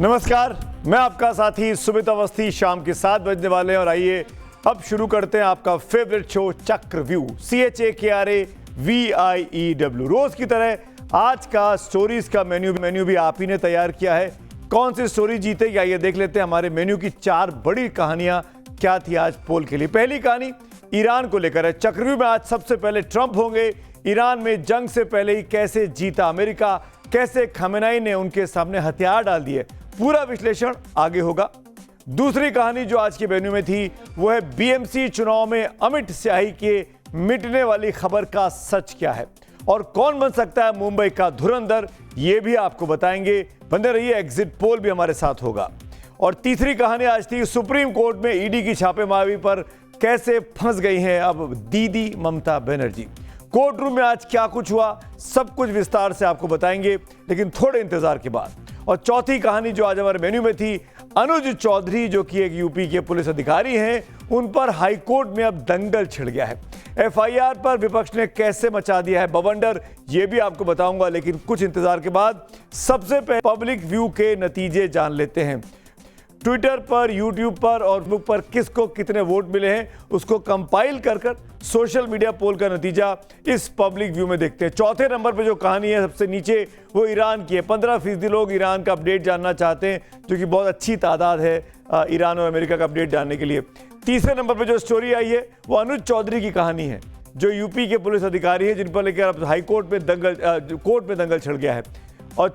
नमस्कार, मैं आपका साथी सुमित अवस्थी। शाम के 7 बजने वाले हैं और आइए अब शुरू करते हैं आपका फेवरेट शो चक्रव्यूह, CHAKRAVIEW। रोज की तरह आज का स्टोरीज का मेन्यू भी आप ही ने तैयार किया है। कौन सी स्टोरी जीतेगी, आइए देख लेते हैं हमारे मेन्यू की 4 बड़ी कहानियां क्या थी आज पोल के लिए। पहली कहानी ईरान को लेकर है। चक्रव्यूह में आज सबसे पहले ट्रंप होंगे। ईरान में जंग से पहले ही कैसे जीता अमेरिका, कैसे खमेनेई ने उनके सामने हथियार डाल दिए, पूरा विश्लेषण आगे होगा। दूसरी कहानी जो आज के मेन्यू में थी वो है बीएमसी चुनाव में अमिट स्याही के मिटने वाली खबर का सच क्या है और कौन बन सकता है मुंबई का धुरंधर, ये भी आपको बताएंगे। बने रहिए, एग्जिट पोल भी हमारे साथ होगा। और तीसरी कहानी आज थी सुप्रीम कोर्ट में ईडी की छापेमारी पर कैसे फंस गई हैं अब दीदी ममता बनर्जी। कोर्ट रूम में आज क्या कुछ हुआ, सब कुछ विस्तार से आपको बताएंगे, लेकिन थोड़े इंतजार के बाद। और चौथी कहानी जो आज हमारे मेन्यू में थी, अनुज चौधरी जो कि एक यूपी के पुलिस अधिकारी हैं, उन पर हाईकोर्ट में अब दंगल छिड़ गया है। एफआईआर पर विपक्ष ने कैसे मचा दिया है बवंडर, ये भी आपको बताऊंगा, लेकिन कुछ इंतजार के बाद सबसे पहले पब्लिक व्यू के नतीजे जान लेते हैं। ट्विटर पर, यूट्यूब पर और फेसबुक पर किसको कितने वोट मिले हैं उसको कंपाइल कर सोशल मीडिया पोल का नतीजा इस पब्लिक व्यू में देखते हैं। चौथे नंबर पे जो कहानी है सबसे नीचे, वो ईरान की है। 15% लोग ईरान का अपडेट जानना चाहते हैं, जो कि बहुत अच्छी तादाद है ईरान और अमेरिका का अपडेट जानने के लिए। तीसरे नंबर पर जो स्टोरी आई है वो अनुज चौधरी की कहानी है, जो यूपी के पुलिस अधिकारी हैं जिन पर लेकर अब हाईकोर्ट में कोर्ट में दंगल छिड़ गया है। और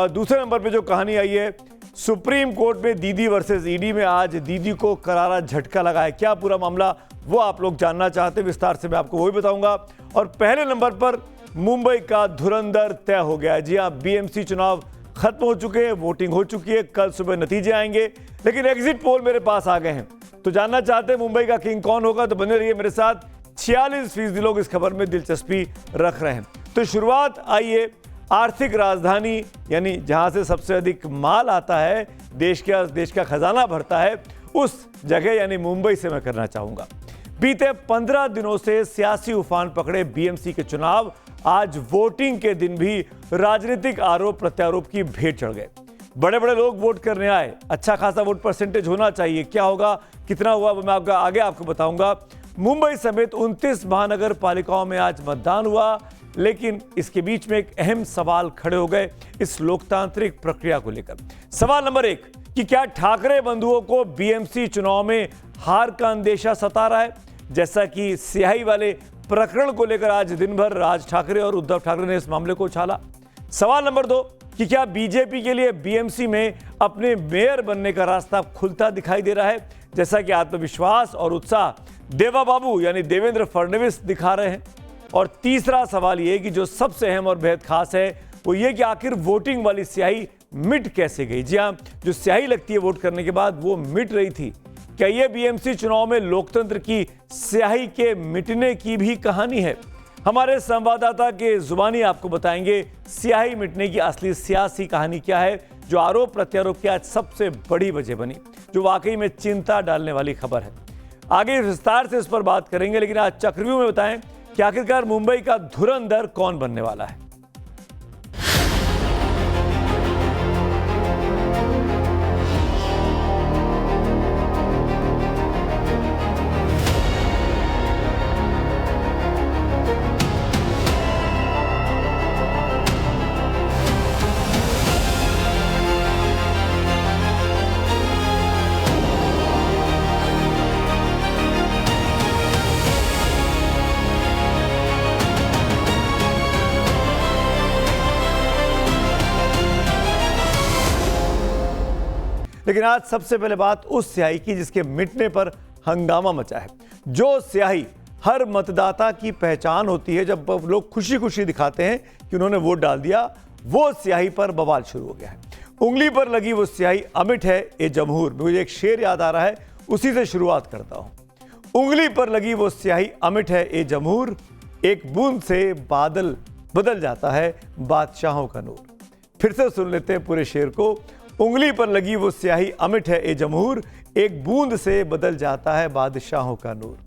दूसरे नंबर पर जो कहानी आई है, सुप्रीम कोर्ट में दीदी वर्सेस ईडी में आज दीदी को करारा झटका लगा है। क्या पूरा मामला, वो आप लोग जानना चाहते हैं, विस्तार से मैं आपको वही बताऊंगा। और पहले नंबर पर मुंबई का धुरंधर तय हो गया है। जी हां, बीएमसी चुनाव खत्म हो चुके हैं, वोटिंग हो चुकी है, कल सुबह नतीजे आएंगे, लेकिन एग्जिट पोल मेरे पास आ गए हैं। तो जानना चाहते हैं मुंबई का किंग कौन होगा, तो बने रहिए मेरे साथ। 46% लोग इस खबर में दिलचस्पी रख रहे हैं। तो शुरुआत आइए आर्थिक राजधानी, यानी जहां से सबसे अधिक माल आता है, देश का खजाना भरता है, उस जगह यानी मुंबई से मैं करना चाहूंगा। बीते 15 दिनों से सियासी उफान पकड़े बीएमसी के चुनाव आज वोटिंग के दिन भी राजनीतिक आरोप प्रत्यारोप की भेंट चढ़ गए। बड़े बड़े लोग वोट करने आए, अच्छा खासा वोट परसेंटेज होना चाहिए। क्या होगा, कितना हुआ, मैं आगे आपको बताऊंगा। मुंबई समेत 29 महानगर पालिकाओं में आज मतदान हुआ, लेकिन इसके बीच में एक अहम सवाल खड़े हो गए इस लोकतांत्रिक प्रक्रिया को लेकर। सवाल नंबर 1 कि क्या ठाकरे बंधुओं को बीएमसी चुनाव में हार का अंदेशा सता रहा है, जैसा कि स्याही वाले प्रकरण को लेकर आज दिन भर राज ठाकरे और उद्धव ठाकरे ने इस मामले को उछाला। सवाल नंबर 2 कि क्या बीजेपी के लिए बीएमसी में अपने मेयर बनने का रास्ता खुलता दिखाई दे रहा है, जैसा कि आत्मविश्वास और उत्साह देवा बाबू यानी देवेंद्र फडणवीस दिखा रहे हैं। और तीसरा सवाल ये कि जो सबसे अहम और बेहद खास है वो ये कि आखिर वोटिंग वाली स्याही मिट कैसे गई। जी हां, जो स्याही लगती है वोट करने के बाद वो मिट रही थी। क्या ये बीएमसी चुनाव में लोकतंत्र की स्याही के मिटने की भी कहानी है? हमारे संवाददाता के जुबानी आपको बताएंगे स्याही मिटने की असली सियासी कहानी क्या है, जो आरोप प्रत्यारोप की आज सबसे बड़ी वजह बनी, जो वाकई में चिंता डालने वाली खबर है। आगे विस्तार से इस पर बात करेंगे, लेकिन आज चक्रव्यूह में बताएं कि आखिरकार मुंबई का धुरंधर कौन बनने वाला है। लेकिन आज सबसे पहले बात उस स्याही की जिसके मिटने पर हंगामा मचा है। जो स्याही हर मतदाता की पहचान होती है, जब लोग खुशी खुशी दिखाते हैं कि उन्होंने वोट डाल दिया, वो स्याही पर बवाल शुरू हो गया है। उंगली पर लगी वो स्याही अमिट है ए जमहूर। मुझे एक शेर याद आ रहा है, उसी से शुरुआत करता हूं। उंगली पर लगी वो स्याही अमिट है ए जमहूर, एक बूंद से बादल बदल जाता है बादशाहों का नूर। फिर से सुन लेते हैं पूरे शेर को। उंगली पर लगी वो स्याही अमिट है ए जमहूर, एक बूंद से बदल जाता है बादशाहों का नूर।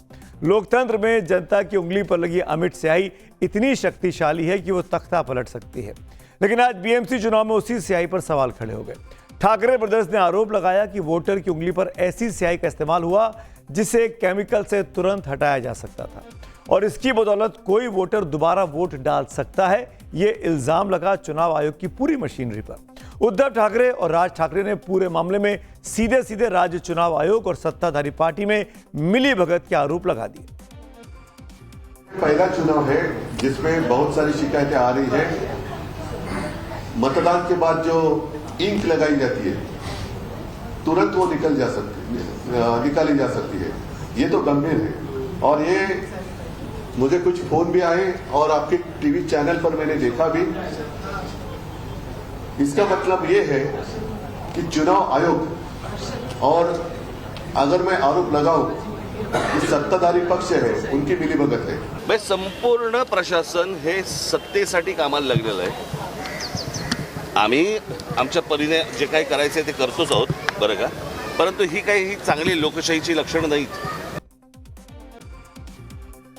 लोकतंत्र में जनता की उंगली पर लगी अमिट स्याही इतनी शक्तिशाली है कि वो तख्ता पलट सकती है। लेकिन आज बीएमसी चुनाव में उसी स्याही पर सवाल खड़े हो गए। ठाकरे ब्रदर्स ने आरोप लगाया कि वोटर की उंगली पर ऐसी स्याही का इस्तेमाल हुआ जिसे केमिकल से तुरंत हटाया जा सकता था और इसकी बदौलत कोई वोटर दोबारा वोट डाल सकता है। यह इल्जाम लगा चुनाव आयोग की पूरी मशीनरी पर। उद्धव ठाकरे और राज ठाकरे ने पूरे मामले में सीधे सीधे राज्य चुनाव आयोग और सत्ताधारी पार्टी में मिलीभगत के आरोप लगा दिए। पहला चुनाव है जिसमें बहुत सारी शिकायतें आ रही है। मतदान के बाद जो इंक लगाई जाती है तुरंत वो निकाली जा सकती है। ये तो गंभीर है और ये मुझे कुछ फोन भी आए और आपके टीवी चैनल पर मैंने देखा भी। इसका मतलब ये है कि चुनाव आयोग और अगर मैं आरोप लगाऊं कि सत्ताधारी पक्ष है उनकी मिलीभगत है। संपूर्ण प्रशासन हे सत्तेसाठी कामाला लागलेलं आहे। आम्ही आमच्या परीने जे काही करायचे ते करतोच आहोत, बरं का, परंतु ही काही चांगली लोकशाहीची लक्षणं नाहीत।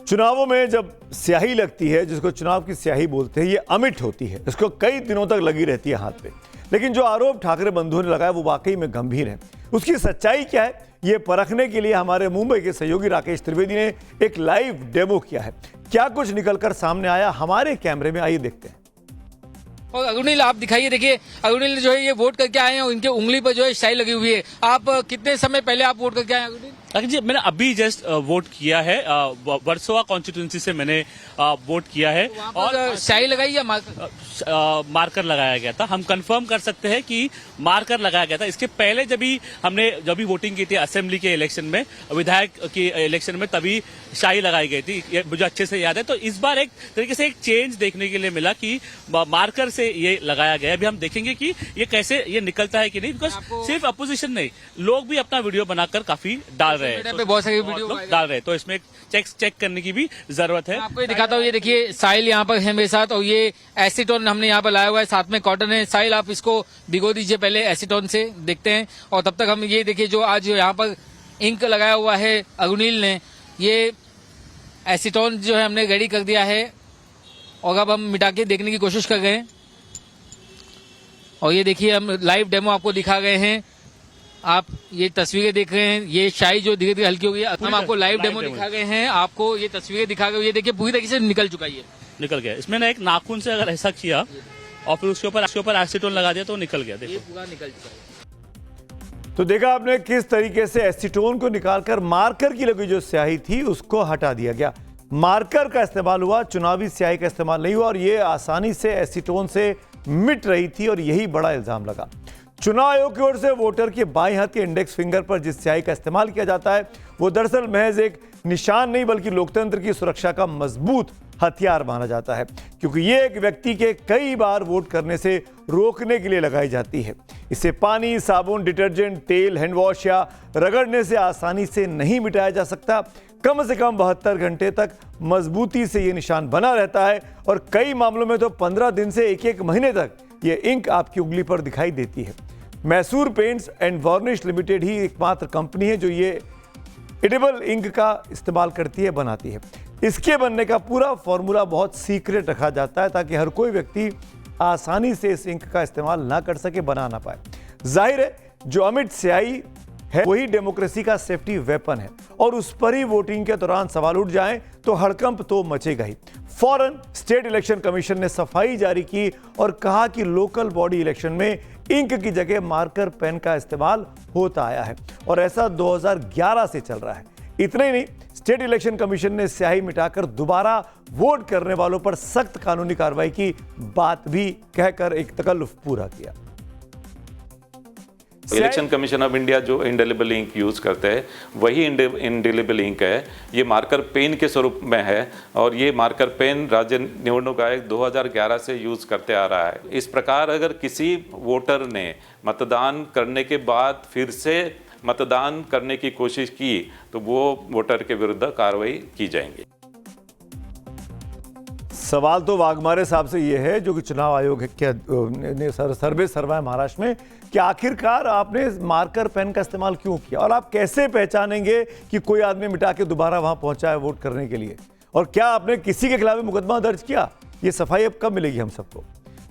चुनावों में जब स्याही लगती है, जिसको चुनाव की स्याही बोलते हैं, ये अमिट होती है, इसको कई दिनों तक लगी रहती है हाथ पे। लेकिन जो आरोप ठाकरे बंधुओं ने लगाया वो वाकई में गंभीर है। उसकी सच्चाई क्या है ये परखने के लिए हमारे मुंबई के सहयोगी राकेश त्रिवेदी ने एक लाइव डेमो किया है। क्या कुछ निकलकर सामने आया हमारे कैमरे में, आइए देखते हैं। और अग्निल आप दिखाइए, देखिए अग्निल जो है ये वोट करके आए हैं और इनके उंगली पर जो है स्याही लगी हुई है। आप कितने समय पहले आप वोट करके आए हैं अग्निल? जी मैंने अभी जस्ट वोट किया है, वर्सोवा कॉन्स्टिट्यूंसी से मैंने वोट किया है और स्याही लगाई या मार्कर लगाया गया था। हम कंफर्म कर सकते हैं कि मार्कर लगाया गया था। इसके पहले जब भी वोटिंग की थी असेंबली के इलेक्शन में, विधायक के इलेक्शन में, तभी स्याही लगाई गई थी, ये मुझे अच्छे से याद है। तो इस बार एक तरीके से एक चेंज देखने के लिए मिला कि मार्कर से ये लगाया गया। अभी हम देखेंगे कि ये कैसे ये निकलता है कि नहीं, बिकॉज सिर्फ अपोजिशन नहीं, लोग भी अपना वीडियो बनाकर काफी डाल रहे हैं, पे बहुत सारी वीडियो डाल रहे हैं। तो इसमें चेक करने की भी जरूरत है। आपको ये दिखाता हूँ, ये देखिए साहिल यहाँ पर है मेरे साथ और ये एसीटोन हमने यहाँ पर लाया हुआ है, साथ में कॉटन है। साहिल आप इसको भिगो दीजिए पहले एसीटोन से, देखते हैं। और तब तक हम ये देखिए जो आज यहाँ पर इंक लगाया हुआ है अग्निल ने, ये एसीटोन जो है हमने रेडी कर दिया है और अब हम मिटा के देखने की कोशिश कर रहे हैं। और ये देखिए हम लाइव डेमो आपको दिखा गए हैं। आप ये तस्वीरें देख रहे हैं, ये स्याही जो धीरे धीरे हल्की हो गई है। हम आपको लाइव डेमो दिखा गए हैं, आपको ये तस्वीरें दिखा गए। ये देखिए पूरी तरीके से निकल चुका है, निकल गया। इसमें ना एक नाखून से अगर ऐसा किया और फिर उसके ऊपर एसीटोन लगा दिया तो निकल गया। देखो पूरा निकल चुका है। तो देखा आपने किस तरीके से एसीटोन को निकालकर मार्कर की लगी जो स्याही थी उसको हटा दिया गया। मार्कर का इस्तेमाल हुआ, चुनावी स्याही का इस्तेमाल नहीं हुआ और ये आसानी से एसीटोन से मिट रही थी और यही बड़ा इल्जाम लगा। चुनाव आयोग की ओर से वोटर के बाईं हाथ के इंडेक्स फिंगर पर जिस स्याही का इस्तेमाल किया जाता है वो दरअसल महज एक निशान नहीं बल्कि लोकतंत्र की सुरक्षा का मजबूत हथियार माना जाता है, क्योंकि ये एक व्यक्ति के कई बार वोट करने से रोकने के लिए लगाई जाती है। इसे पानी, साबुन, डिटर्जेंट, तेल, हैंड वॉश या रगड़ने से आसानी से नहीं मिटाया जा सकता। कम से कम 72 घंटे तक मजबूती से ये निशान बना रहता है और कई मामलों में तो 15 दिन से एक महीने तक ये इंक आपकी उंगली पर दिखाई देती है। Mysore paints and varnish limited ही एकमात्र कंपनी है जो ये एडिबल इंक का इस्तेमाल करती है, बनाती है। इसके बनने का पूरा फॉर्मूला बहुत सीक्रेट रखा जाता है ताकि हर कोई व्यक्ति आसानी से इस इंक का इस्तेमाल ना कर सके, बना ना पाए। जाहिर है जो अमिट स्याही है वही डेमोक्रेसी का सेफ्टी वेपन है और उस पर ही वोटिंग के दौरान सवाल उठ जाएं तो हड़कंप तो मचेगा ही। फौरन स्टेट इलेक्शन कमीशन ने सफाई जारी की और कहा कि लोकल बॉडी इलेक्शन में इंक की जगह मार्कर पेन का इस्तेमाल होता आया है और ऐसा 2011 से चल रहा है। इतना ही नहीं, स्टेट इलेक्शन कमीशन ने स्याही मिटाकर दोबारा वोट करने वालों पर सख्त कानूनी कार्रवाई की बात भी कहकर एक तकल्लुफ पूरा किया। इलेक्शन कमीशन ऑफ इंडिया जो इंडेलिबल इंक यूज़ करते हैं वही इंडेलिबल इंक है। ये मार्कर पेन के स्वरूप में है और ये मार्कर पेन राज्य निवडणूक आयोग 2011 से यूज़ करते आ रहा है। इस प्रकार अगर किसी वोटर ने मतदान करने के बाद फिर से मतदान करने की कोशिश की तो वो वोटर के विरुद्ध कार्रवाई की जाएंगी। सवाल तो वाघमारे साहब से ये है जो कि चुनाव आयोग है क्या ने सर्वे है महाराष्ट्र में कि आखिरकार आपने मार्कर पेन का इस्तेमाल क्यों किया और आप कैसे पहचानेंगे कि कोई आदमी मिटा के दोबारा वहां पहुंचा है वोट करने के लिए, और क्या आपने किसी के खिलाफ मुकदमा दर्ज किया? ये सफाई अब कब मिलेगी हम सबको?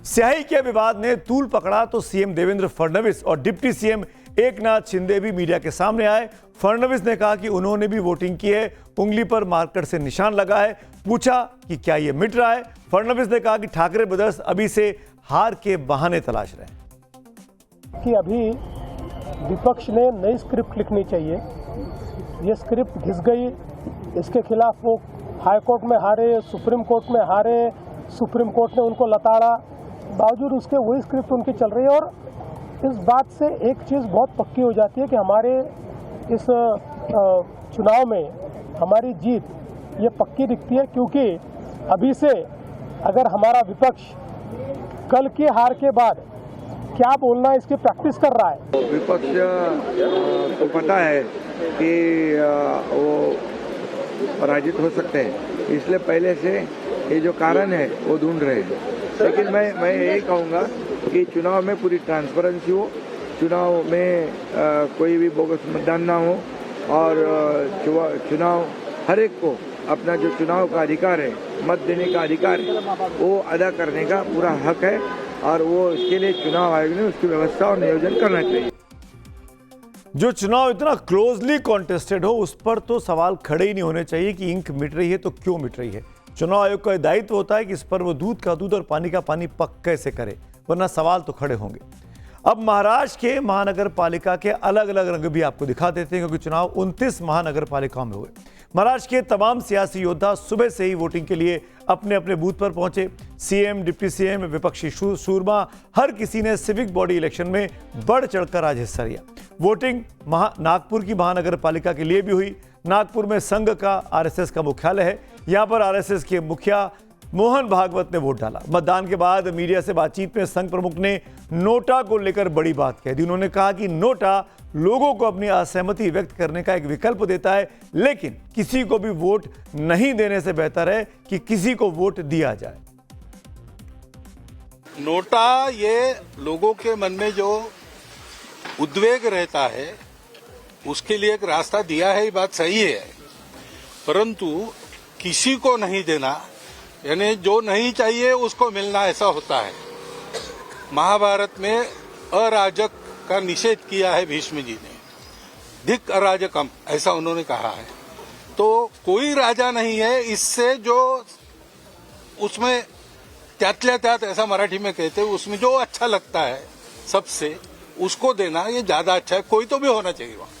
स्याही के विवाद ने तूल पकड़ा तो सीएम देवेंद्र फडणवीस और डिप्टी सीएम एकनाथ शिंदे भी मीडिया के सामने आए। फडणवीस ने कहा कि उन्होंने भी वोटिंग की है, उंगली पर मार्कर से निशान लगा है। पूछा कि क्या ये मिट रहा है। फडणवीस ने कहा कि ठाकरे ब्रदर्स अभी से हार के बहाने तलाश रहे हैं कि अभी विपक्ष ने नई स्क्रिप्ट लिखनी चाहिए। ये स्क्रिप्ट घिस गई, इसके खिलाफ वो हाई कोर्ट में हारे, सुप्रीम कोर्ट में हारे, सुप्रीम कोर्ट ने उनको लताड़ा, बावजूद उसके वही स्क्रिप्ट उनकी चल रही है। और इस बात से एक चीज़ बहुत पक्की हो जाती है कि हमारे इस चुनाव में हमारी जीत ये पक्की दिखती है, क्योंकि अभी से अगर हमारा विपक्ष कल की हार के बाद क्या बोलना है इसकी प्रैक्टिस कर रहा है। विपक्ष को पता है कि वो पराजित हो सकते हैं, इसलिए पहले से ये जो कारण है वो ढूंढ रहे हैं। लेकिन मैं यही कहूँगा कि चुनाव में पूरी ट्रांसपेरेंसी हो, चुनाव में कोई भी बोगस मतदान ना हो, और चुनाव हर एक को अपना जो चुनाव का अधिकार है, मत देने का अधिकार है, वो अदा करने का पूरा हक है। और वो इसके लिए चुनाव आयोग ने उसकी व्यवस्था और नियोजन करना चाहिए। जो चुनाव इतना क्लोजली कॉन्टेस्टेड हो उस पर तो सवाल खड़े ही नहीं होने चाहिए कि इंक मिट रही है तो क्यों मिट रही है। चुनाव आयोग का दायित्व होता है कि इस पर वो दूध का दूध और पानी का पानी पक कैसे करे, वरना सवाल तो खड़े होंगे। अब महाराष्ट्र के महानगर पालिका के अलग अलग रंग भी आपको दिखा देते हैं, क्योंकि चुनाव 29 महानगर पालिकाओं में हुए। महाराष्ट्र के तमाम सियासी योद्धा सुबह से ही वोटिंग के लिए अपने अपने बूथ पर पहुंचे। सीएम, डिप्टी सीएम, विपक्षी सूरमा, हर किसी ने सिविक बॉडी इलेक्शन में बढ़ चढ़कर आज हिस्सा लिया। वोटिंग नागपुर की महानगर पालिका के लिए भी हुई। नागपुर में संघ का आरएसएस का मुख्यालय है। यहां पर आरएसएस के मुखिया मोहन भागवत ने वोट डाला। मतदान के बाद मीडिया से बातचीत में संघ प्रमुख ने नोटा को लेकर बड़ी बात कह दी। उन्होंने कहा कि नोटा लोगों को अपनी असहमति व्यक्त करने का एक विकल्प देता है, लेकिन किसी को भी वोट नहीं देने से बेहतर है कि किसी को वोट दिया जाए। नोटा ये लोगों के मन में जो उद्वेग रहता है उसके लिए एक रास्ता दिया है, ये बात सही है, परंतु किसी को नहीं देना, यानी जो नहीं चाहिए उसको मिलना, ऐसा होता है। महाभारत में अराजक का निषेध किया है भीष्म जी ने, धिक अराजकम, ऐसा उन्होंने कहा है। तो कोई राजा नहीं है इससे जो उसमें त्यातल्या त्यात, ऐसा मराठी में कहते हैं, उसमें जो अच्छा लगता है सबसे उसको देना ये ज्यादा अच्छा है। कोई तो भी होना चाहिए वहां।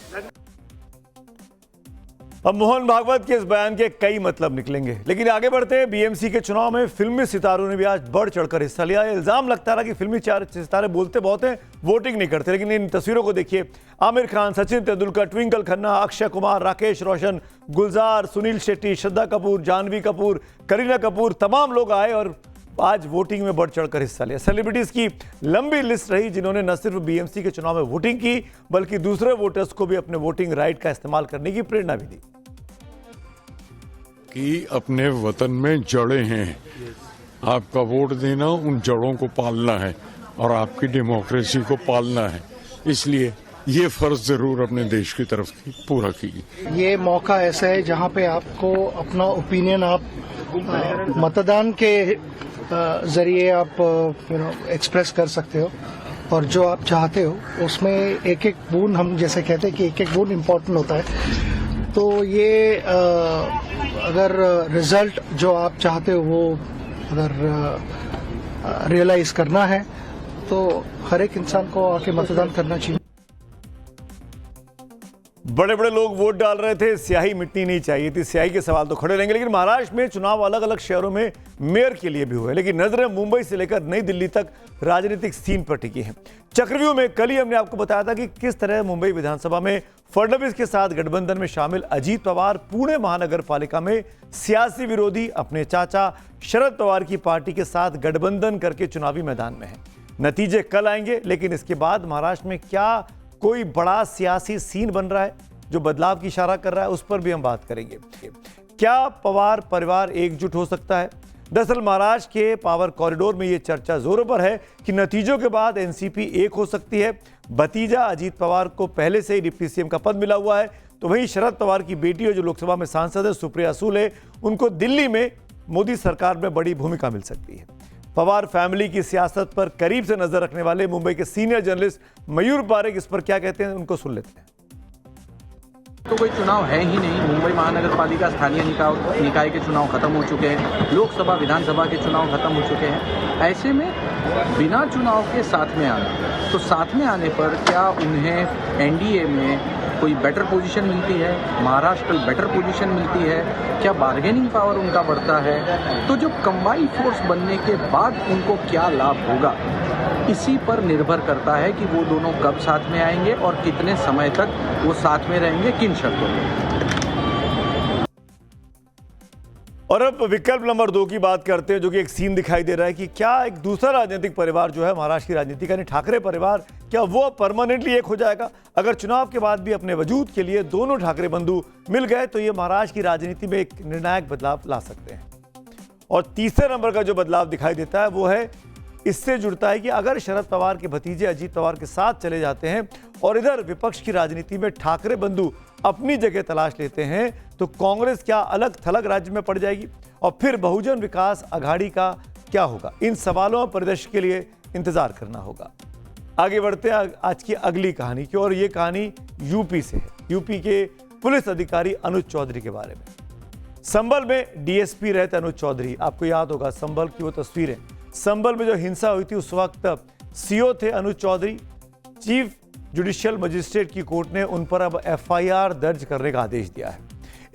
अब मोहन भागवत के इस बयान के कई मतलब निकलेंगे, लेकिन आगे बढ़ते हैं। बीएमसी के चुनाव में फिल्मी सितारों ने भी आज बढ़ चढ़कर हिस्सा लिया। इल्जाम लगता रहा कि फिल्मी सितारे बोलते बहुत हैं, वोटिंग नहीं करते, लेकिन इन तस्वीरों को देखिए। आमिर खान, सचिन तेंदुलकर, ट्विंकल खन्ना, अक्षय कुमार, राकेश रोशन, गुलजार, सुनील शेट्टी, श्रद्धा कपूर, जानवी कपूर, करीना कपूर, तमाम लोग आए और आज वोटिंग में बढ़ चढ़कर हिस्सा लिया। सेलिब्रिटीज की लंबी लिस्ट रही जिन्होंने न सिर्फ बीएमसी के चुनाव में वोटिंग की, बल्कि दूसरे वोटर्स को भी अपने वोटिंग राइट का इस्तेमाल करने की प्रेरणा भी दी। कि अपने वतन में जड़ें हैं, आपका वोट देना उन जड़ों को पालना है और आपकी डेमोक्रेसी को पालना है, इसलिए ये फर्ज जरूर अपने देश की तरफ पूरा कीजिए। ये मौका ऐसा है जहाँ पे आपको अपना ओपिनियन आप मतदान के जरिए आप एक्सप्रेस कर सकते हो, और जो आप चाहते हो उसमें एक एक बूंद, हम जैसे कहते हैं कि एक एक बूंद इम्पोर्टेंट होता है। तो ये अगर रिजल्ट जो आप चाहते हो वो अगर रियलाइज करना है तो हर एक इंसान को आके मतदान करना चाहिए। बड़े बड़े लोग वोट डाल रहे थे, स्याही मिटनी नहीं चाहिए थी, स्याही के सवाल तो खड़े रहेंगे। लेकिन महाराष्ट्र में चुनाव अलग अलग शहरों में मेयर के लिए भी हुए, लेकिन नजरें मुंबई से लेकर नई दिल्ली तक राजनीतिक सीन पर टिकी हैं। चक्रव्यूह में कल ही हमने आपको बताया था कि किस तरह मुंबई विधानसभा में फडणवीस के साथ गठबंधन में शामिल अजीत पवार पुणे महानगर पालिका में सियासी विरोधी अपने चाचा शरद पवार की पार्टी के साथ गठबंधन करके चुनावी मैदान में हैं। नतीजे कल आएंगे, लेकिन इसके बाद महाराष्ट्र में क्या कोई बड़ा सियासी सीन बन रहा है जो बदलाव की इशारा कर रहा है, उस पर भी हम बात करेंगे। क्या पवार परिवार एकजुट हो सकता है? दरअसल महाराष्ट्र के पावर कॉरिडोर में यह चर्चा जोरों पर है कि नतीजों के बाद एनसीपी एक हो सकती है। भतीजा अजीत पवार को पहले से ही डिप्टी सीएम का पद मिला हुआ है, तो वहीं शरद पवार की बेटी जो लोकसभा में सांसद है, सुप्रिया सुले, उनको दिल्ली में मोदी सरकार में बड़ी भूमिका मिल सकती है। पवार फैमिली की सियासत पर करीब से नजर रखने वाले मुंबई के सीनियर जर्नलिस्ट मयूर पारेख इस पर क्या कहते हैं, उनको सुन लेते हैं। तो कोई चुनाव है ही नहीं। मुंबई महानगर पालिका स्थानीय निकाय के चुनाव खत्म हो चुके हैं, लोकसभा विधानसभा के चुनाव खत्म हो चुके हैं। ऐसे में बिना चुनाव के साथ में आना, तो साथ में आने पर क्या उन्हें एनडीए में कोई बेटर पोजीशन मिलती है, महाराष्ट्र कोई बेटर पोजीशन मिलती है, क्या बार्गेनिंग पावर उनका बढ़ता है, तो जो कंबाइंड फोर्स बनने के बाद उनको क्या लाभ होगा, इसी पर निर्भर करता है कि वो दोनों कब साथ में आएंगे और कितने समय तक वो साथ में रहेंगे, किन शर्तों में। और अब विकल्प नंबर 2 की बात करते हैं, जो कि एक सीन दिखाई दे रहा है कि क्या एक दूसरा राजनीतिक परिवार जो है महाराष्ट्र की राजनीति का, यानी ठाकरे परिवार, क्या वो परमानेंटली एक हो जाएगा? अगर चुनाव के बाद भी अपने वजूद के लिए दोनों ठाकरे बंधु मिल गए तो ये महाराष्ट्र की राजनीति में एक निर्णायक बदलाव ला सकते हैं। और तीसरे नंबर का जो बदलाव दिखाई देता है वो है, इससे जुड़ता है कि अगर शरद पवार के भतीजे अजीत पवार के साथ चले जाते हैं और इधर विपक्ष की राजनीति में ठाकरे बंधु अपनी जगह तलाश लेते हैं तो कांग्रेस क्या अलग थलग राज्य में पड़ जाएगी? और फिर बहुजन विकास अघाड़ी का क्या होगा? इन सवालों और परिदृश्य के लिए इंतजार करना होगा। आगे बढ़ते हैं आज की अगली कहानी की, और ये कहानी यूपी से है। यूपी के पुलिस अधिकारी अनुज चौधरी के बारे में। संभल में डीएसपी रहते अनुज चौधरी, आपको याद होगा संभल की वो तस्वीरें। संभल में जो हिंसा हुई थी उस वक्त सीओ थे अनुज चौधरी। चीफ जुडिशियल मजिस्ट्रेट की कोर्ट ने उन पर अब एफआईआर दर्ज करने का आदेश दिया है।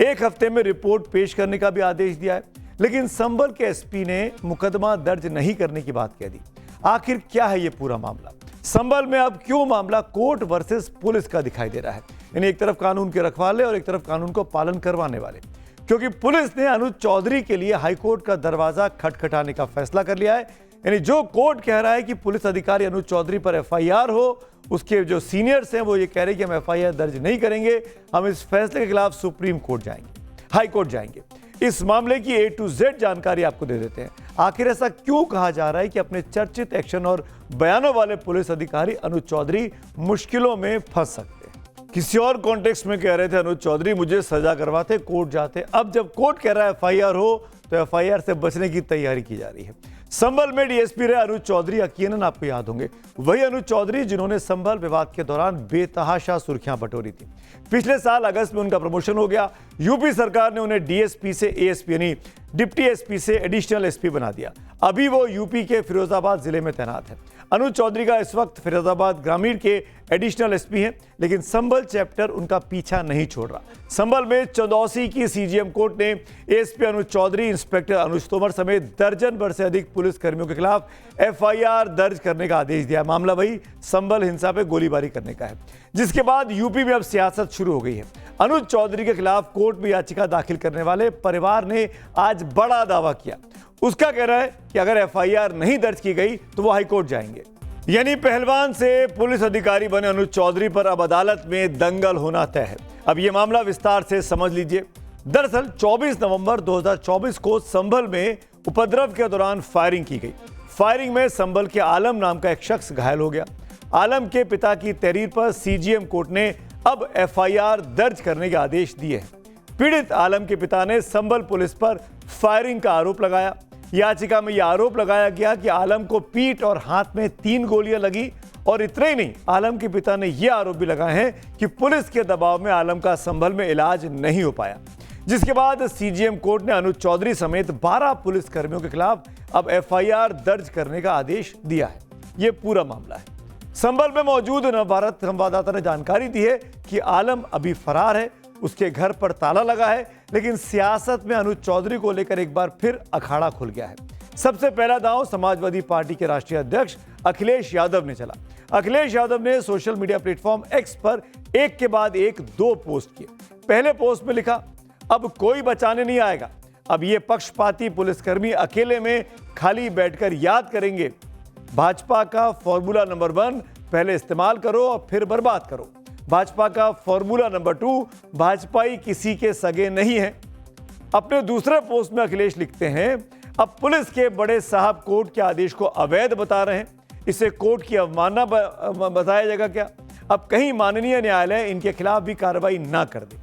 1 हफ्ते में रिपोर्ट पेश करने का भी आदेश दिया है, लेकिन संभल के एसपी ने मुकदमा दर्ज नहीं करने की बात कह दी। आखिर क्या है ये पूरा मामला? संभल में अब क्यों मामला कोर्ट वर्सेस पुलिस का दिखाई दे रहा है? यानी एक तरफ कानून के रखवाले और एक तरफ कानून को पालन करवाने वाले। क्योंकि पुलिस ने अनुज चौधरी के लिए हाईकोर्ट का दरवाजा खटखटाने का फैसला कर लिया है। यानी जो कोर्ट कह रहा है कि पुलिस अधिकारी अनुज चौधरी पर एफआईआर हो, उसके जो सीनियर्स हैं वो ये कह रहे हैं कि हम एफआईआर दर्ज नहीं करेंगे, हम इस फैसले के खिलाफ सुप्रीम कोर्ट जाएंगे, हाई कोर्ट जाएंगे। इस मामले की A to Z जानकारी आपको दे देते हैं। आखिर ऐसा क्यों कहा जा रहा है कि अपने चर्चित एक्शन और बयानों वाले पुलिस अधिकारी अनुज चौधरी मुश्किलों में फंस सकते हैं? किसी और कॉन्टेक्स्ट में कह रहे थे अनुज चौधरी मुझे सजा करवाते, कोर्ट जाते। अब जब कोर्ट कह रहा है एफआईआर हो तो एफआईआर से बचने की तैयारी की जा रही है। संभल में डीएसपी रहे अनुज चौधरी, यकीनन आपको याद होंगे, वही अनुज चौधरी जिन्होंने संभल विवाद के दौरान बेतहाशा सुर्खियां बटोरी थी। पिछले साल अगस्त में उनका प्रमोशन हो गया। यूपी सरकार ने उन्हें डीएसपी से एएसपी यानी डिप्टी एसपी से एडिशनल एसपी बना दिया। अभी वो यूपी के फिरोजाबाद जिले में तैनात है। अनुज चौधरी का इस वक्त फिरोजाबाद ग्रामीण के एडिशनल एसपी हैं, लेकिन संभल चैप्टर उनका पीछा नहीं छोड़ रहा। संभल में चंदौसी की सीजीएम कोर्ट ने एएसपी अनुज चौधरी, इंस्पेक्टर अनुज तोमर समेत दर्जन भर से अधिक पुलिस कर्मियों के खिलाफ एफआईआर दर्ज करने का आदेश दिया। मामला वही संभल हिंसा पे गोलीबारी करने का है, जिसके बाद यूपी में अब सियासत शुरू हो गई है। अनुज चौधरी के खिलाफ कोर्ट में याचिका दाखिल करने वाले परिवार ने आज बड़ा दावा किया। उसका कहना है कि अगर एफआईआर नहीं दर्ज की गई तो वो हाईकोर्ट जाएंगे। यानी पहलवान से पुलिस अधिकारी बने अनुज चौधरी पर अब अदालत में दंगल होना तय है। अब ये मामला विस्तार से समझ लीजिए। दरअसल 24 नवंबर 2024 को संभल में उपद्रव के दौरान फायरिंग की गई। फायरिंग में संभल के आलम नाम का एक शख्स घायल हो गया। आलम के पिता की तहरीर पर सीजीएम कोर्ट ने अब एफआईआर दर्ज करने के आदेश दिए हैं। पीड़ित आलम के पिता ने संभल पुलिस पर फायरिंग का आरोप लगाया। याचिका में यह आरोप लगाया गया कि आलम को पीठ और हाथ में 3 गोलियां लगी। और इतना ही नहीं, आलम के पिता ने यह आरोप भी लगाए हैं कि पुलिस के दबाव में आलम का संभल में इलाज नहीं हो पाया, जिसके बाद सीजीएम कोर्ट ने अनुज चौधरी समेत 12 पुलिस कर्मियों के खिलाफ अब एफआईआर दर्ज करने का आदेश दिया है। यह पूरा मामला है। संभल में मौजूद नवभारत संवाददाता ने जानकारी दी है कि आलम अभी फरार है, उसके घर पर ताला लगा है, लेकिन सियासत में अनुज चौधरी को लेकर एक बार फिर अखाड़ा खुल गया है। सबसे पहला दांव समाजवादी पार्टी के राष्ट्रीय अध्यक्ष अखिलेश यादव ने चला। अखिलेश यादव ने सोशल मीडिया प्लेटफॉर्म एक्स पर एक के बाद एक 2 पोस्ट किए। पहले पोस्ट में लिखा, अब कोई बचाने नहीं आएगा, अब ये पक्षपाती पुलिसकर्मी अकेले में खाली बैठकर याद करेंगे। भाजपा का फॉर्मूला नंबर 1 पहले इस्तेमाल करो और फिर बर्बाद करो। भाजपा का फॉर्मूला नंबर 2, भाजपाई किसी के सगे नहीं है। अपने दूसरे पोस्ट में अखिलेश लिखते हैं, अब पुलिस के बड़े साहब कोर्ट के आदेश को अवैध बता रहे हैं, इसे कोर्ट की अवमानना बताया जाएगा क्या? अब कहीं माननीय न्यायालय इनके खिलाफ भी कार्रवाई ना कर दे।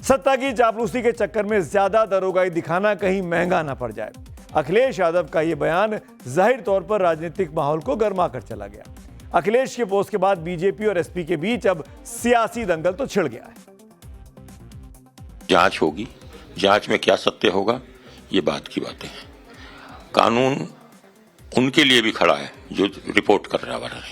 सत्ता की चापलूसी के चक्कर में ज्यादा दरोगाई दिखाना कहीं महंगा ना पड़ जाए। अखिलेश यादव का यह बयान जाहिर तौर पर राजनीतिक माहौल को गर्मा कर चला गया। अखिलेश के पोस्ट के बाद बीजेपी और एसपी के बीच अब सियासी दंगल तो छिड़ गया है। जांच होगी, जांच में क्या सत्य होगा ये बात की बातें हैं। कानून उनके लिए भी खड़ा है जो रिपोर्ट कर रहा है,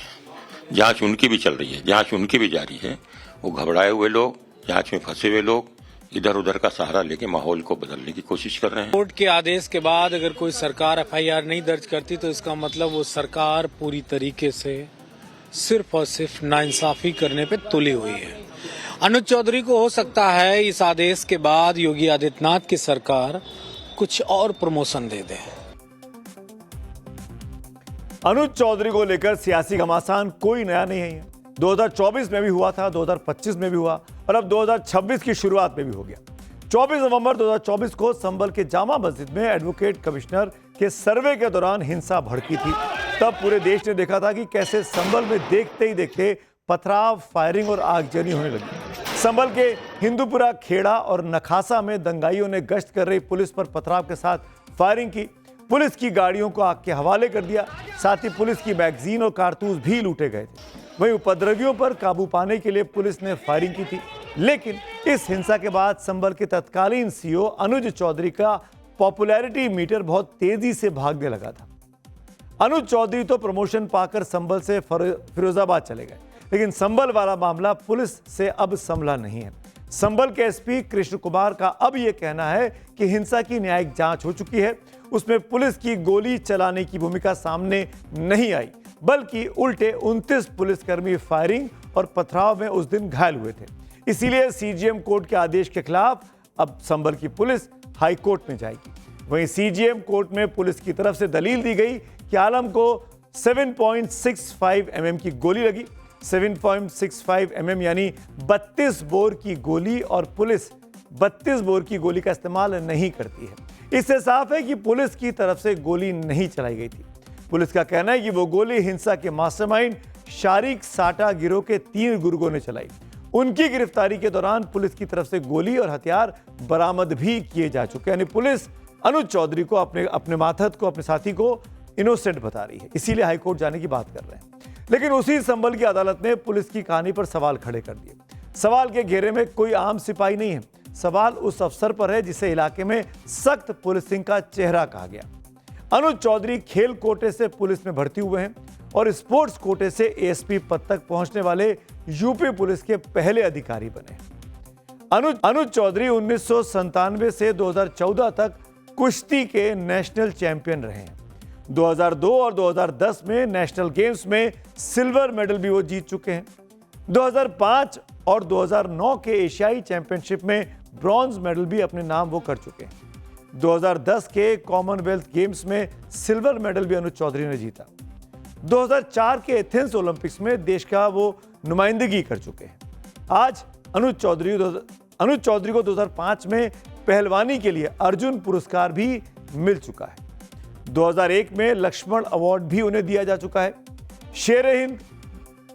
जांच उनकी भी चल रही है, जांच उनकी भी जारी है। वो घबराए हुए लोग, जांच में फंसे हुए लोग इधर उधर का सहारा लेके माहौल को बदलने की कोशिश कर रहे हैं। कोर्ट के आदेश के बाद अगर कोई सरकार एफआईआर नहीं दर्ज करती तो इसका मतलब वो सरकार पूरी तरीके से सिर्फ और सिर्फ नाइंसाफी करने पे तुली हुई है। अनुज चौधरी को हो सकता है इस आदेश के बाद योगी आदित्यनाथ की सरकार कुछ और प्रमोशन दे दे। अनुज चौधरी को लेकर सियासी घमासान कोई नया नहीं है। 2024 में भी हुआ था, 2025 में भी हुआ और अब 2026 की शुरुआत में भी हो गया। 24 नवंबर 2024 को संभल के जामा मस्जिद में एडवोकेट कमिश्नर के सर्वे के दौरान हिंसा भड़की थी। तब पूरे देश ने देखा था कि कैसे संभल में देखते ही देखते पथराव, फायरिंग और आगजनी होने लगी। संभल के हिंदूपुरा, खेड़ा और नखासा में दंगाइयों ने गश्त कर रही पुलिस पर पथराव के साथ फायरिंग की। पुलिस की गाड़ियों को आग के हवाले कर दिया, साथ ही पुलिस की मैगजीन और कारतूस भी लूटे गए थे। वहीं उपद्रवियों पर काबू पाने के लिए पुलिस ने फायरिंग की थी। लेकिन इस हिंसा के बाद संभल के तत्कालीन सीओ अनुज चौधरी का पॉपुलैरिटी मीटर बहुत तेजी से भागने लगा था। अनुज चौधरी तो प्रमोशन पाकर संभल से फिरोजाबाद चले गए, लेकिन संभल वाला मामला पुलिस से अब संभला नहीं है। संभल के एसपी कृष्ण कुमार का अब यह कहना है कि हिंसा की न्यायिक जांच हो चुकी है, उसमें पुलिस की गोली चलाने की भूमिका सामने नहीं आई, बल्कि उल्टे 29 पुलिसकर्मी फायरिंग और पथराव में उस दिन घायल हुए थे। इसीलिए सीजीएम कोर्ट के आदेश के खिलाफ अब संभल की पुलिस हाई कोर्ट में जाएगी। वहीं सीजीएम कोर्ट में पुलिस की तरफ से दलील दी गई कि आलम को 7.65 mm की गोली लगी। 7.65 mm यानी 32 बोर की गोली, और पुलिस 32 बोर की गोली का इस्तेमाल नहीं करती है। इससे साफ है कि पुलिस की तरफ से गोली नहीं चलाई गई थी। पुलिस का कहना है कि वो गोली हिंसा के मास्टरमाइंड शारिक साटा गिरोह के 3 गुर्गों ने चलाई। उनकी गिरफ्तारी के दौरान पुलिस की तरफ से गोली और हथियार बरामद भी किए जा चुके हैं। यानी पुलिस अनुज चौधरी को, अपने माथत को, अपने साथी को इनोसेंट बता रही है, इसीलिए हाईकोर्ट जाने की बात कर रहे हैं। लेकिन उसी संभल की अदालत ने पुलिस की कहानी पर सवाल खड़े कर दिए। सवाल के घेरे में कोई आम सिपाही नहीं है, सवाल उस अफसर पर है जिसे इलाके में सख्त पुलिसिंग का चेहरा कहा गया। अनुज चौधरी खेल कोटे से पुलिस में भर्ती हुए हैं और स्पोर्ट्स कोटे से एएसपी पद तक पहुंचने वाले यूपी पुलिस के पहले अधिकारी बने। अनुज चौधरी 1997 से 2014 तक कुश्ती के नेशनल चैंपियन रहे हैं। 2002 और 2010 में नेशनल गेम्स में सिल्वर मेडल भी वो जीत चुके हैं। 2005 और 2009 के एशियाई चैंपियनशिप में ब्रॉन्ज मेडल भी अपने नाम वो कर चुके हैं। 2010 के कॉमनवेल्थ गेम्स में सिल्वर मेडल भी अनुज चौधरी ने जीता। 2004 के एथेंस ओलंपिक्स में देश का वो नुमाइंदगी कर चुके हैं। आज अनुज चौधरी को 2005 में पहलवानी के लिए अर्जुन पुरस्कार भी मिल चुका है। 2001 में लक्ष्मण अवार्ड भी उन्हें दिया जा चुका है। शेरे हिंद,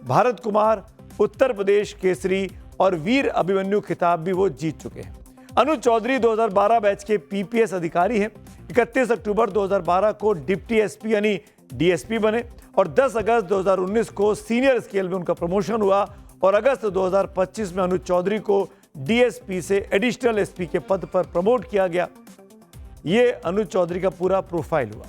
भारत कुमार, उत्तर प्रदेश केसरी और वीर अभिमन्यु खिताब भी वो जीत चुके हैं। अनुज चौधरी 2012 बैच के पीपीएस अधिकारी हैं। 31 अक्टूबर 2012 को डिप्टी एसपी यानी डीएसपी बने और 10 अगस्त 2019 को सीनियर स्केल में उनका प्रमोशन हुआ और अगस्त 2025 में अनुज चौधरी को डीएसपी से एडिशनल एसपी के पद पर प्रमोट किया गया। ये अनुज चौधरी का पूरा प्रोफाइल हुआ।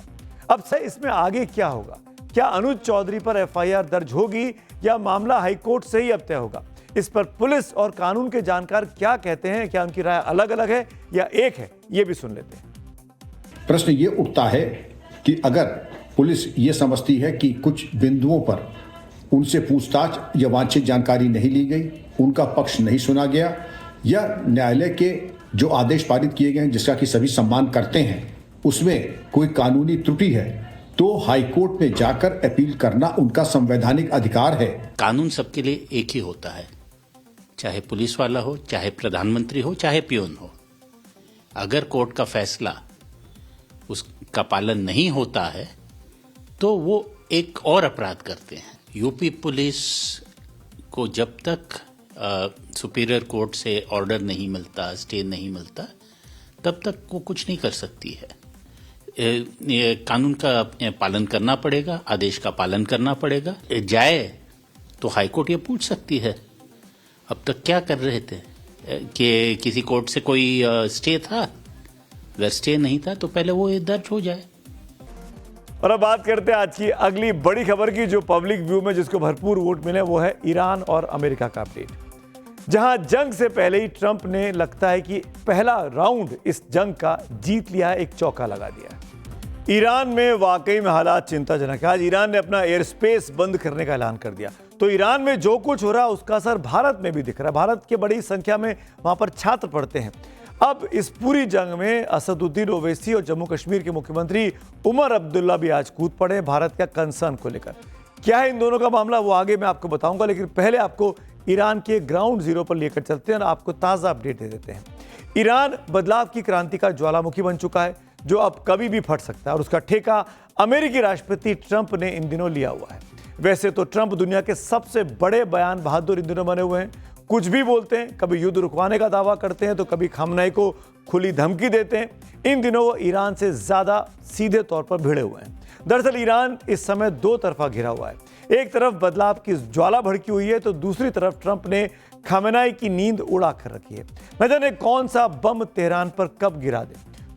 अब से इसमें आगे क्या होगा? क्या अनुज चौधरी पर एफआईआर दर्ज होगी या मामला हाईकोर्ट से ही अब तय होगा? इस पर पुलिस और कानून के जानकार क्या कहते हैं? क्या उनकी राय अलग अलग है या एक है? ये भी सुन लेते हैं। प्रश्न ये उठता है कि अगर पुलिस ये समझती है कि कुछ बिंदुओं पर उनसे पूछताछ या वांछित जानकारी नहीं ली गई, उनका पक्ष नहीं सुना गया, या न्यायालय के जो आदेश पारित किए गए हैं जिसका कि सभी सम्मान करते हैं उसमें कोई कानूनी त्रुटि है, तो हाईकोर्ट में जाकर अपील करना उनका संवैधानिक अधिकार है। कानून सबके लिए एक ही होता है, चाहे पुलिस वाला हो, चाहे प्रधानमंत्री हो, चाहे पियून हो। अगर कोर्ट का फैसला उसका पालन नहीं होता है तो वो एक और अपराध करते हैं। यूपी पुलिस को जब तक सुपीरियर कोर्ट से ऑर्डर नहीं मिलता, स्टे नहीं मिलता, तब तक वो कुछ नहीं कर सकती है। ये कानून का पालन करना पड़ेगा, आदेश का पालन करना पड़ेगा। जाए तो हाईकोर्ट ये पूछ सकती है अब तक क्या कर रहे थे, कि किसी कोर्ट से कोई स्टे था, अगर स्टे नहीं था तो पहले वो दर्ज हो जाए। और अब बात करते हैं आज की अगली बड़ी खबर की, जो पब्लिक व्यू में जिसको भरपूर वोट मिले, वो है ईरान और अमेरिका का अपडेट। जहां जंग से पहले ही ट्रंप ने लगता है कि पहला राउंड इस जंग का जीत लिया है, एक चौका लगा दिया है। ईरान में वाकई में हालात चिंताजनक है। आज ईरान ने अपना एयर स्पेस बंद करने का ऐलान कर दिया। तो ईरान में जो कुछ हो रहा है उसका असर भारत में भी दिख रहा है। भारत के बड़ी संख्या में वहां पर छात्र पढ़ते हैं। अब इस पूरी जंग में असदुद्दीन ओवैसी और जम्मू कश्मीर के मुख्यमंत्री उमर अब्दुल्ला भी आज कूद पड़े भारत का कंसर्न को लेकर। क्या है इन दोनों का मामला, वो आगे मैं आपको बताऊंगा, लेकिन पहले आपको ईरान के ग्राउंड जीरो पर लेकर चलते हैं और आपको ताज़ा अपडेट दे देते हैं। ईरान बदलाव की क्रांति का ज्वालामुखी बन चुका है, जो अब कभी भी फट सकता है, और उसका ठेका अमेरिकी राष्ट्रपति ट्रंप ने इन दिनों लिया हुआ है। वैसे तो ट्रंप दुनिया के सबसे बड़े बयान बहादुर इन दिनों बने हुए हैं। कुछ भी बोलते हैं, कभी युद्ध रुकवाने का दावा करते हैं तो कभी खामनेई को खुली धमकी देते हैं। इन दिनों वो ईरान से ज्यादा सीधे तौर पर भिड़े हुए हैं। दरअसल ईरान इस समय दो तरफा घिरा हुआ है। एक तरफ बदलाव की ज्वाला भड़की हुई है, तो दूसरी तरफ ट्रंप ने खामनेई की नींद उड़ा कर रखी है। न जाने कौन सा बम तेहरान पर कब गिरा दे,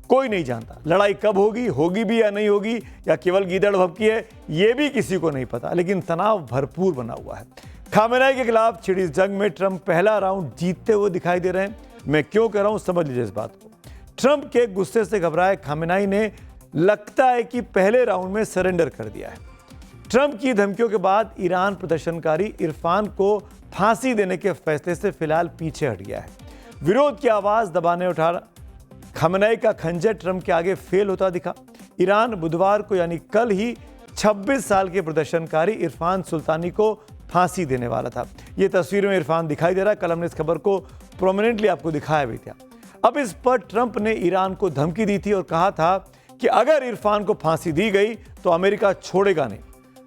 कोई नहीं जानता। लड़ाई कब होगी भी या नहीं होगी, या केवल गीदड़ भभकी है, ये भी किसी को नहीं पता। लेकिन तनाव भरपूर बना हुआ है। खामनेई के खिलाफ छिड़ी इस जंग में ट्रंप पहला राउंड जीतते हुए दिखाई दे रहे हैं। मैं क्यों कह रहा हूं, समझ लीजिए इस बात को। ट्रंप के गुस्से से घबराए खामनेई ने लगता है कि पहले राउंड में सरेंडर कर दिया है। ट्रंप की धमकियों के बाद ईरान प्रदर्शनकारी इरफान को फांसी देने के फैसले से फिलहाल पीछे हट गया है। विरोध की आवाज दबाने उठा खामनेई का खंजर ट्रंप के आगे फेल होता दिखा। ईरान बुधवार को यानी कल ही 26 साल के प्रदर्शनकारी इरफान सुल्तानी को फांसी देने वाला था। ये तस्वीर में इरफान दिखाई दे रहा है। कल हमने इस खबर को प्रोमिनेंटली आपको दिखाया भी था। अब इस पर ट्रंप ने ईरान को धमकी दी थी और कहा था कि अगर इरफान को फांसी दी गई तो अमेरिका छोड़ेगा नहीं।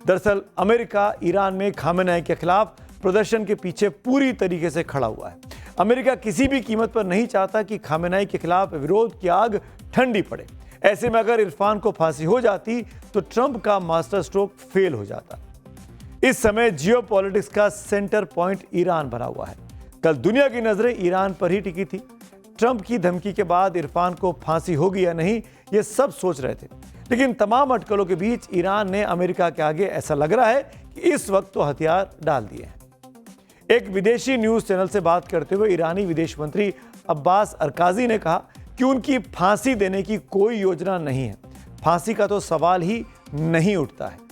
दरअसल अमेरिका ईरान में खामनेई के खिलाफ प्रदर्शन के पीछे पूरी तरीके से खड़ा हुआ है। अमेरिका किसी भी कीमत पर नहीं चाहता कि खामनेई के खिलाफ विरोध की आग ठंडी पड़े। ऐसे में अगर इरफान को फांसी हो जाती तो ट्रंप का मास्टर स्ट्रोक फेल हो जाता। इस समय जियोपॉलिटिक्स का सेंटर पॉइंट ईरान बना हुआ है। कल दुनिया की नजरें ईरान पर ही टिकी थी। ट्रंप की धमकी के बाद इरफान को फांसी होगी या नहीं, ये सब सोच रहे थे। लेकिन तमाम अटकलों के बीच ईरान ने अमेरिका के आगे ऐसा लग रहा है कि इस वक्त तो हथियार डाल दिए हैं। एक विदेशी न्यूज चैनल से बात करते हुए ईरानी विदेश मंत्री अब्बास अरकाजी ने कहा कि उनकी फांसी देने की कोई योजना नहीं है। फांसी का तो सवाल ही नहीं उठता है।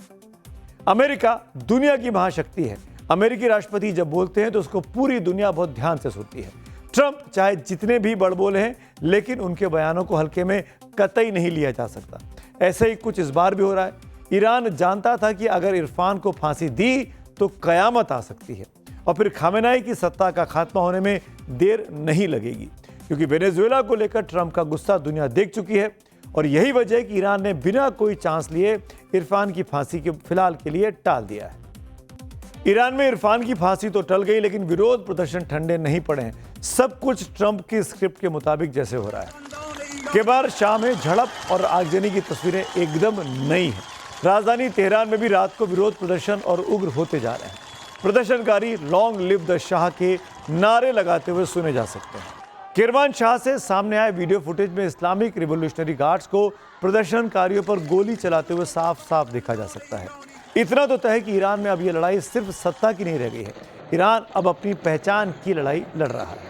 अमेरिका दुनिया की महाशक्ति है। अमेरिकी राष्ट्रपति जब बोलते हैं तो उसको पूरी दुनिया बहुत ध्यान से सुनती है। ट्रंप चाहे जितने भी बड़बोले हैं, लेकिन उनके बयानों को हल्के में कतई नहीं लिया जा सकता। ऐसे ही कुछ इस बार भी हो रहा है। ईरान जानता था कि अगर इरफान को फांसी दी तो कयामत आ सकती है और फिर खामनेई की सत्ता का खात्मा होने में देर नहीं लगेगी, क्योंकि वेनेजुएला को लेकर ट्रंप का गुस्सा दुनिया देख चुकी है। और यही वजह है कि ईरान ने बिना कोई चांस लिए इरफान की फांसी के फिलहाल के लिए टाल दिया है। ईरान में इरफान की फांसी तो टल गई, लेकिन विरोध प्रदर्शन ठंडे नहीं पड़े हैं। सब कुछ ट्रंप की स्क्रिप्ट के मुताबिक जैसे हो रहा है। के बाद शाम में झड़प और आगजनी की तस्वीरें एकदम नई हैं। राजधानी तेहरान में भी रात को विरोध प्रदर्शन और उग्र होते जा रहे हैं। प्रदर्शनकारी लॉन्ग लिव द शाह के नारे लगाते हुए सुने जा सकते हैं। किरमान शाह से सामने आए वीडियो फुटेज में इस्लामिक रिवोल्यूशनरी गार्ड्स को प्रदर्शनकारियों पर गोली चलाते हुए साफ साफ देखा जा सकता है। इतना तो तय है कि ईरान में अब यह लड़ाई सिर्फ सत्ता की नहीं रह गई है। ईरान अब अपनी पहचान की लड़ाई लड़ रहा है।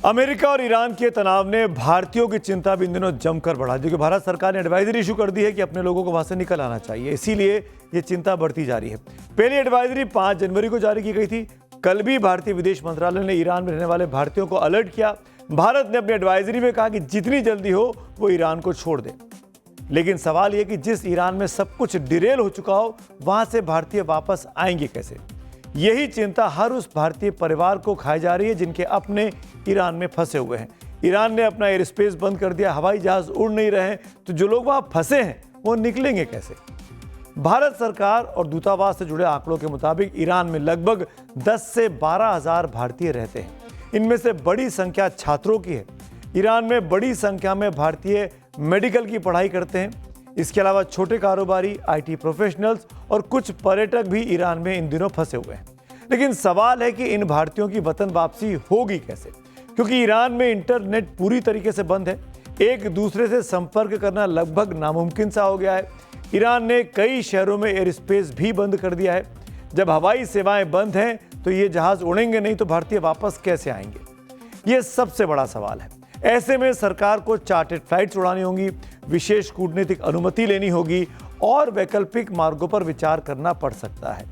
अमेरिका और ईरान के तनाव ने भारतीयों की चिंता भी इन दिनों जमकर बढ़ा दी, क्योंकि भारत सरकार ने एडवाइजरी इशू कर दी है कि अपने लोगों को वहां से निकल आना चाहिए। इसीलिए ये चिंता बढ़ती जा रही है। पहली एडवाइजरी 5 जनवरी को जारी की गई थी। कल भी भारतीय विदेश मंत्रालय ने ईरान में रहने वाले भारतीयों को अलर्ट किया। भारत ने अपनी एडवाइजरी में कहा कि जितनी जल्दी हो वो ईरान को छोड़ दे। लेकिन सवाल यह कि जिस ईरान में सब कुछ डिरेल हो चुका हो, वहां से भारतीय वापस आएंगे कैसे? यही चिंता हर उस भारतीय परिवार को खाई जा रही है जिनके अपने ईरान में फंसे हुए हैं। ईरान ने अपना एयर स्पेस बंद कर दिया, हवाई जहाज उड़ नहीं रहे हैं, तो जो लोग वहां फंसे हैं वो निकलेंगे कैसे? भारत सरकार और दूतावास से जुड़े आंकड़ों के मुताबिक ईरान में लगभग 10 से 12 हजार भारतीय रहते हैं। इनमें से बड़ी संख्या छात्रों की है। ईरान में बड़ी संख्या में भारतीय मेडिकल की पढ़ाई करते हैं। इसके अलावा छोटे कारोबारी, IT प्रोफेशनल्स और कुछ पर्यटक भी ईरान में इन दिनों फंसे हुए हैं। लेकिन सवाल है कि इन भारतीयों की वतन वापसी होगी कैसे, क्योंकि ईरान में इंटरनेट पूरी तरीके से बंद है। एक दूसरे से संपर्क करना लगभग नामुमकिन सा हो गया है। ईरान ने कई शहरों में एयर स्पेस भी बंद कर दिया है। जब हवाई सेवाएं बंद हैं तो ये जहाज उड़ेंगे नहीं तो भारतीय वापस कैसे आएंगे, ये सबसे बड़ा सवाल है। ऐसे में सरकार को चार्टर्ड फ्लाइट्स उड़ानी होंगी, विशेष कूटनीतिक अनुमति लेनी होगी और वैकल्पिक मार्गों पर विचार करना पड़ सकता है।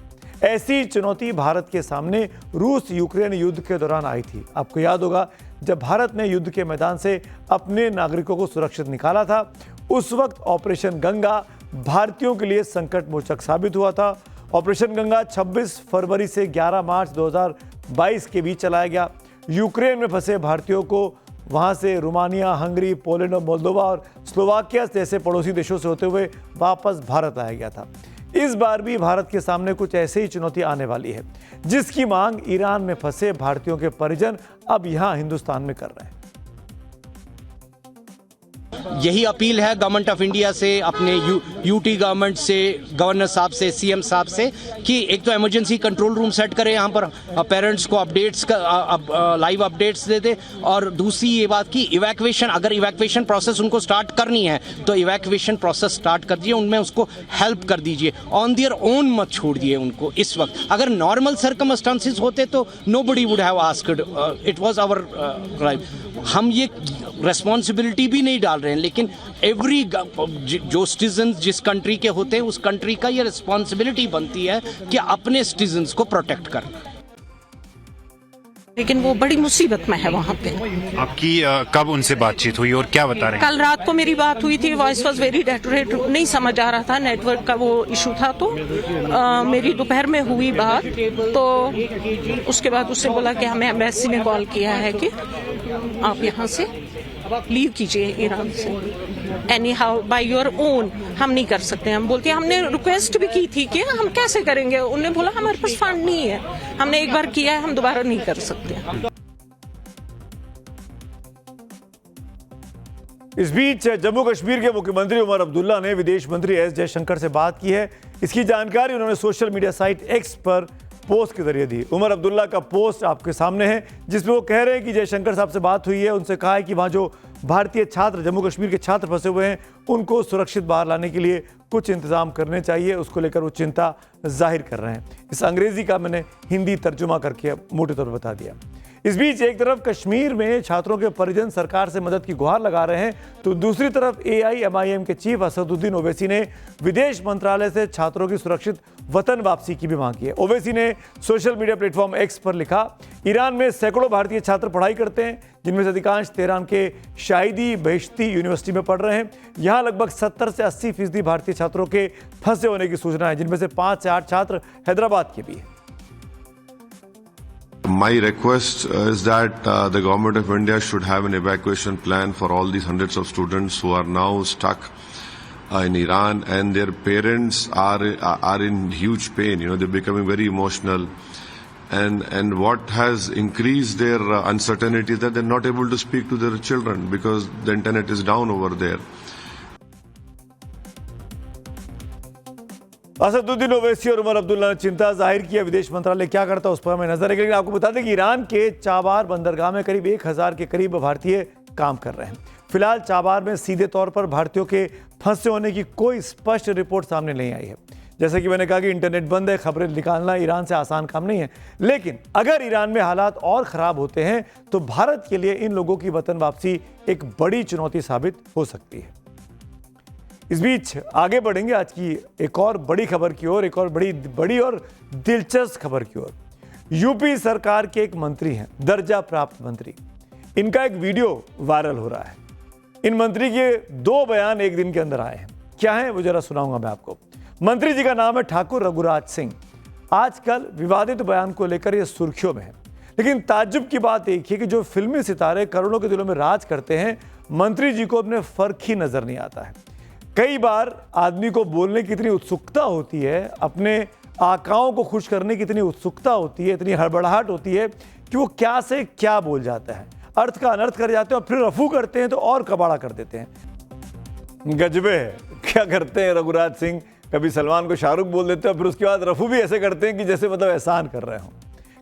ऐसी चुनौती भारत के सामने रूस यूक्रेन युद्ध के दौरान आई थी। आपको याद होगा, जब भारत ने युद्ध के मैदान से अपने नागरिकों को सुरक्षित निकाला था, उस वक्त ऑपरेशन गंगा भारतीयों के लिए संकट मोचक साबित हुआ था। ऑपरेशन गंगा 26 फरवरी से 11 मार्च 2022 के बीच चलाया गया। यूक्रेन में फंसे भारतीयों को वहां से रोमानिया, हंगरी, पोलैंड और मोल्दोवा और स्लोवाकिया जैसे पड़ोसी देशों से होते हुए वापस भारत लाया गया था। इस बार भी भारत के सामने कुछ ऐसे ही चुनौती आने वाली है, जिसकी मांग ईरान में फंसे भारतीयों के परिजन अब यहां हिंदुस्तान में कर रहे हैं। यही अपील है गवर्नमेंट ऑफ इंडिया से, अपने यूटी गवर्नमेंट से, गवर्नर साहब से, सीएम साहब से, कि एक तो इमरजेंसी कंट्रोल रूम सेट करें यहाँ पर, पेरेंट्स को अपडेट्स लाइव अपडेट्स दे दे। और दूसरी ये बात कि इवैक्यूएशन, अगर इवैक्यूएशन प्रोसेस उनको स्टार्ट करनी है तो इवैक्यूएशन प्रोसेस स्टार्ट कर दीजिए, उनमें उसको हेल्प कर दीजिए। ऑन देयर ओन मत छोड़ दिए उनको इस वक्त। अगर नॉर्मल सर्कमस्टांसेस होते तो nobody would have asked, it was our right. हम ये रेस्पॉन्सिबिलिटी भी नहीं डाल रहे हैं, लेकिन एवरी जो सिटीजन जिस कंट्री के होते हैं उस कंट्री का ये रिस्पॉन्सिबिलिटी बनती है कि अपने सिटीजन्स को प्रोटेक्ट करना। लेकिन वो बड़ी मुसीबत में है वहाँ पे। आपकी कब उनसे बातचीत हुई और क्या बता रहे हैं? कल रात को मेरी बात हुई थी, वॉइस वॉज वेरी डेटोरेट, नहीं समझ आ रहा था, नेटवर्क का वो इशू था। तो मेरी दोपहर में हुई बात, तो उसके बाद उससे बोला कि हमें एम्बेसी ने कॉल किया है कि आप यहाँ से लीव कीजिए ईरान से, any how by your own, हम नहीं कर सकते। हम बोलते हैं, हमने रिक्वेस्ट भी की थी कि हम कैसे करेंगे। उन्होंने बोला हमारे पास फंड नहीं है, हमने एक बार किया है, हम दोबारा नहीं कर सकते। इस बीच जम्मू कश्मीर के मुख्यमंत्री उमर अब्दुल्ला ने विदेश मंत्री एस जयशंकर से बात की है। इसकी जानकारी उन्होंने सोशल मीडिया साइट एक्स पर पोस्ट के जरिए दी। उमर अब्दुल्ला का पोस्ट आपके सामने है, जिसमें वो कह रहे हैं कि जयशंकर साहब से बात हुई है, उनसे कहा है कि वहाँ जो भारतीय छात्र, जम्मू कश्मीर के छात्र फंसे हुए हैं, उनको सुरक्षित बाहर लाने के लिए कुछ इंतजाम करने चाहिए। उसको लेकर वो चिंता जाहिर कर रहे हैं। इस अंग्रेजी का मैंने हिंदी तर्जुमा करके मोटे तौर पर बता दिया। इस बीच एक तरफ कश्मीर में छात्रों के परिजन सरकार से मदद की गुहार लगा रहे हैं, तो दूसरी तरफ AIMIM के चीफ असदुद्दीन ओवैसी ने विदेश मंत्रालय से छात्रों की सुरक्षित वतन वापसी की भी मांग की है। ओवैसी ने सोशल मीडिया प्लेटफॉर्म एक्स पर लिखा, ईरान में सैकड़ों भारतीय छात्र पढ़ाई करते हैं, जिनमें से अधिकांश तेहरान के शाहिदी बहिश्ती यूनिवर्सिटी में पढ़ रहे हैं। यहाँ लगभग 70 से 80% भारतीय छात्रों के फंसे होने की सूचना है, जिनमें से 5 से 8 छात्र हैदराबाद के भी हैं। My request is that the government of India should have an evacuation plan for all these hundreds of students who are now stuck in Iran, and their parents are in huge pain. You know, they're becoming very emotional, and what has increased their uncertainty is that they're not able to speak to their children because the internet is down over there. Asaduddin Owaisi और उमर अब्दुल्ला ने चिंता जाहिर की है। विदेश मंत्रालय क्या करता है उस पर हमें नजर है। लेकिन आपको बता दें कि ईरान के चाबार बंदरगाह में करीब 1000 के करीब भारतीय काम कर रहे हैं। फिलहाल चाबार में सीधे तौर पर भारतीयों के फंसे होने की कोई स्पष्ट रिपोर्ट सामने नहीं आई है। जैसे कि मैंने कहा कि इंटरनेट बंद है, खबरें निकालना ईरान से आसान काम नहीं है। लेकिन अगर ईरान में हालात और खराब होते हैं तो भारत के लिए इन लोगों की वतन वापसी एक बड़ी चुनौती साबित हो सकती है। इस बीच आगे बढ़ेंगे आज की एक और बड़ी खबर की ओर, एक और बड़ी और दिलचस्प खबर की ओर। यूपी सरकार के एक मंत्री हैं, दर्जा प्राप्त मंत्री। इनका एक वीडियो वायरल हो रहा है। इन मंत्री के 2 बयान एक दिन के अंदर आए हैं। क्या है वो जरा सुनाऊंगा मैं आपको। मंत्री जी का नाम है ठाकुर रघुराज सिंह। आजकल विवादित बयान को लेकर ये सुर्खियों में है। लेकिन ताज्जुब की बात एक है कि जो फिल्मी सितारे करोड़ों के दिलों में राज करते हैं, मंत्री जी को अपने फर्क ही नजर नहीं आता है। कई बार आदमी को बोलने की इतनी उत्सुकता होती है, अपने आकाओं को खुश करने की इतनी उत्सुकता होती है, इतनी हड़बड़ाहट होती है कि वो क्या से क्या बोल जाता है, अर्थ का अनर्थ कर जाते हैं और फिर रफू करते हैं तो और कबाड़ा कर देते हैं। गजबे है, क्या करते हैं रघुराज सिंह, कभी सलमान को शाहरुख बोल देते हैं, फिर उसके बाद रफू भी ऐसे करते हैं कि जैसे मतलब एहसान कर रहे हों।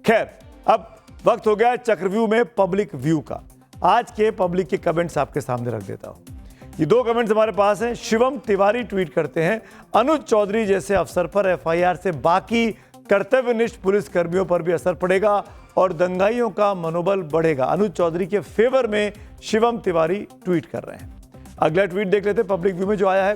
खैर, अब वक्त हो गया है चक्रव्यूह में पब्लिक व्यू का। आज के पब्लिक के कमेंट्स आपके सामने रख देता हूं। ये 2 कमेंट्स हमारे पास हैं। शिवम तिवारी ट्वीट करते हैं, अनुज चौधरी जैसे अफसर पर एफआईआर से बाकी कर्तव्यनिष्ठ पुलिस कर्मियों पर भी असर पड़ेगा और दंगाइयों का मनोबल बढ़ेगा। अनुज चौधरी के फेवर में शिवम तिवारी ट्वीट कर रहे हैं। अगला ट्वीट देख लेते हैं पब्लिक व्यू में जो आया है।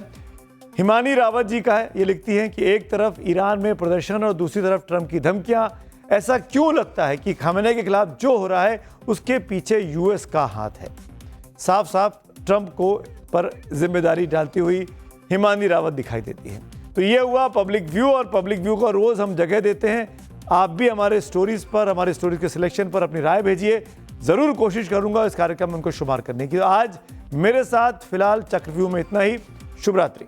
हिमानी रावत जी का है। ये लिखती हैं कि एक तरफ ईरान में प्रदर्शन और दूसरी तरफ ट्रंप की धमकियां। ऐसा क्यों लगता है कि खामेनेई के खिलाफ जो हो रहा है उसके पीछे यूएस का हाथ है। साफ साफ ट्रंप को पर जिम्मेदारी डालती हुई हिमानी रावत दिखाई देती है। तो ये हुआ पब्लिक व्यू, और पब्लिक व्यू को रोज हम जगह देते हैं। आप भी हमारे स्टोरीज पर, हमारे स्टोरीज के सिलेक्शन पर अपनी राय भेजिए। जरूर कोशिश करूंगा इस कार्यक्रम में उनको शुमार करने की। आज मेरे साथ फिलहाल चक्रव्यूह में इतना ही। शुभ रात्रि।